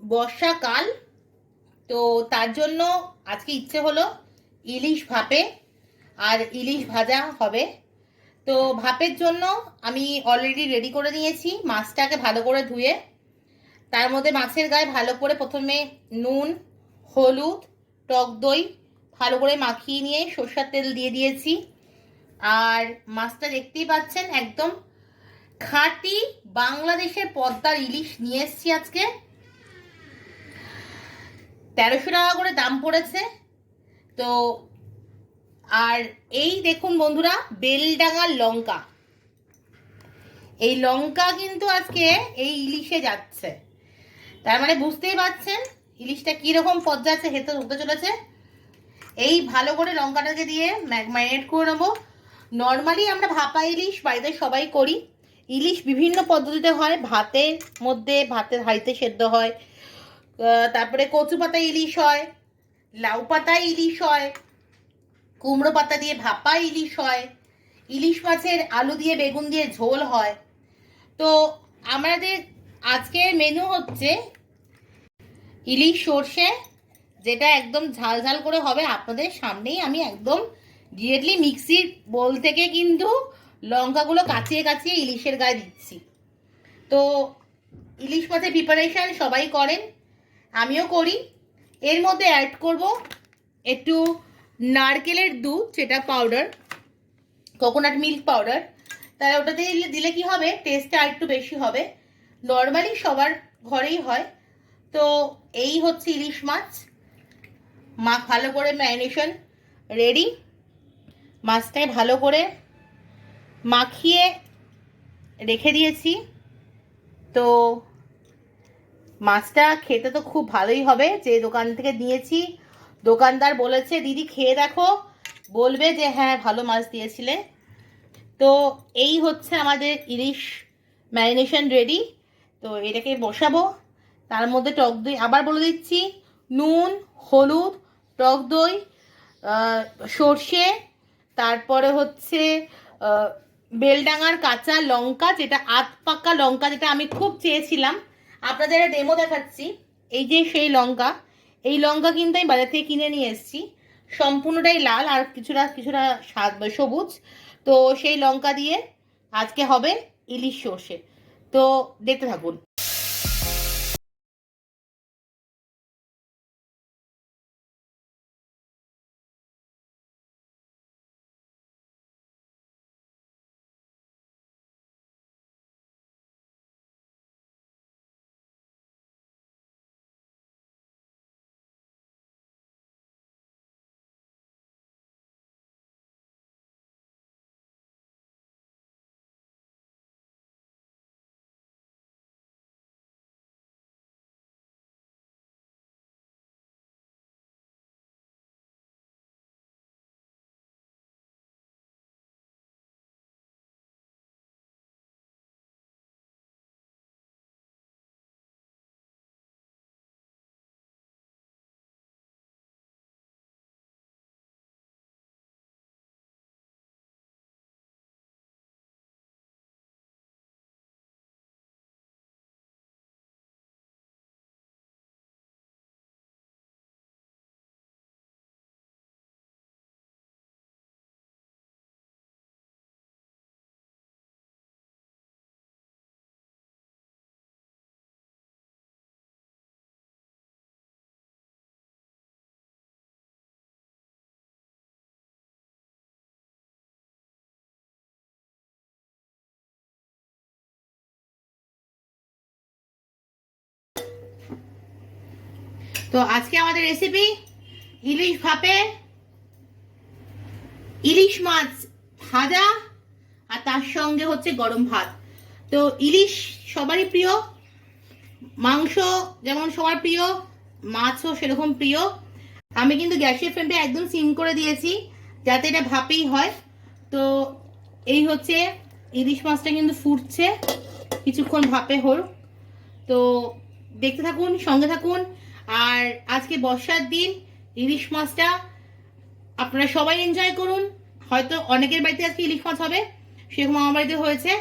বর্ষাকাল, তো তার জন্য আজকে ইচ্ছে হলো ইলিশ ভাপে আর ইলিশ ভাজা হবে। তো ভাপের জন্য আমি অলরেডি রেডি করে নিয়েছি মাছটাকে ভালো করে ধুয়ে। তার মধ্যে মাছের গায়ে ভালো করে প্রথমে নুন, হলুদ, টক দই ভালো করে মাখিয়ে নিয়ে সরষের তেল দিয়ে দিয়েছি। আর মাছটা দেখতেই পাচ্ছেন একদম খাঁটি বাংলাদেশের পদ্মার ইলিশ নিয়ে এসেছি আজকে। 1300 টাকা করে দাম পড়েছে। তো আর এই দেখুন বন্ধুরা, বেলডাঙ্গার লঙ্কা, এই লঙ্কা কিন্তু আজকে এই ইলিশে যাচ্ছে। তার মানে বুঝতেই পারছেন ইলিশটা কিরকম পর্যায়ে হতে চলেছে। এই ভালো করে লঙ্কাটাকে দিয়ে ম্যারিনেট করে নেবো। নর্মালি আমরা ভাপা ইলিশ বাড়িতে সবাই করি। ইলিশ বিভিন্ন পদ্ধতিতে হয়, ভাতের মধ্যে, ভাতের হাঁড়িতে সেদ্ধ হয়, তারপরে কচু পাতা ইলিশ হয়, লাউ পাতা ইলিশ হয়, কুমড়ো পাতা দিয়ে ভাপা ইলিশ হয়, ইলিশ মাছের আলু দিয়ে বেগুন দিয়ে ঝোল হয়। তো আমাদের আজকের মেনু হচ্ছে ইলিশ সর্ষে, যেটা একদম ঝাল ঝাল করে হবে। আপনাদের সামনেই আমি একদম ডিরেক্টলি মিক্সির বোল থেকে কিন্তু লঙ্কাগুলো কাচিয়ে কাচিয়ে ইলিশের গায়ে দিচ্ছি। তো ইলিশ মাছের প্রিপারেশান সবাই করেন, আমিও করি। এর মধ্যে অ্যাড করব একটু নারকেলের দুধ, যেটা পাউডার, কোকোনাট মিল্ক পাউডার। তাই ওটাতে দিলে কি হবে, টেস্টটা আর একটু বেশি হবে। নর্মালি সবার ঘরেই হয়। তো এই হচ্ছে ইলিশ মাছ, ভালো করে ম্যারিনেশন রেডি। মাছটাকে ভালো করে মাখিয়ে রেখে দিয়েছি। তো মাছটা খেতে তো খুব ভালোই হবে। যে দোকান থেকে নিয়েছি, দোকানদার বলেছে দিদি খেয়ে দেখো, বলবে যে হ্যাঁ ভালো মাছ দিয়েছিলে। তো এই হচ্ছে আমাদের ইলিশ ম্যারিনেশন রেডি। তো এটাকে বসাবো। তার মধ্যে টক দই, আবার বলে দিচ্ছি, নুন, হলুদ, টক দই, সর্ষে, তারপরে হচ্ছে বেলডাঙার কাঁচা লঙ্কা, যেটা আধ পাকা লঙ্কা, যেটা আমি খুব চেয়েছিলাম। আপনাদের ডেমো দেখাচ্ছি। এই যে সেই লঙ্কা, এই লঙ্কা কিন্তু আমি বাজার থেকে কিনে নিয়ে এসেছি। সম্পূর্ণটাই লাল আর কিছুটা কিছুটা সবুজ। তো সেই লঙ্কা দিয়ে আজকে হবে ইলিশ সর্ষে। তো দেখতে থাকুন। তো আজকে আমাদের রেসিপি ইলিশ ভাপে ইলিশ মাছ ভাজা, আর তার সঙ্গে হচ্ছে গরম ভাত। তো ইলিশ সবারই প্রিয়, মাংস যেমন সবার প্রিয়, মাছও সেরকম প্রিয়। আমি কিন্তু গ্যাসের ফ্লেমটা একদম সিম করে দিয়েছি যাতে এটা ভাপেই হয়। তো এই হচ্ছে ইলিশ মাছটা কিন্তু ফুটছে, কিছুক্ষণ ভাপে হোক। তো দেখতে থাকুন, সঙ্গে থাকুন। আর আজকে বর্ষার দিন ইলিশ মাছটা আপনারা সবাই এনজয় করুন। হয়তো অনেকের বাড়িতে আজকে ইলিশ মাছ হবে, সেরকম আমার বাড়িতে হয়েছে।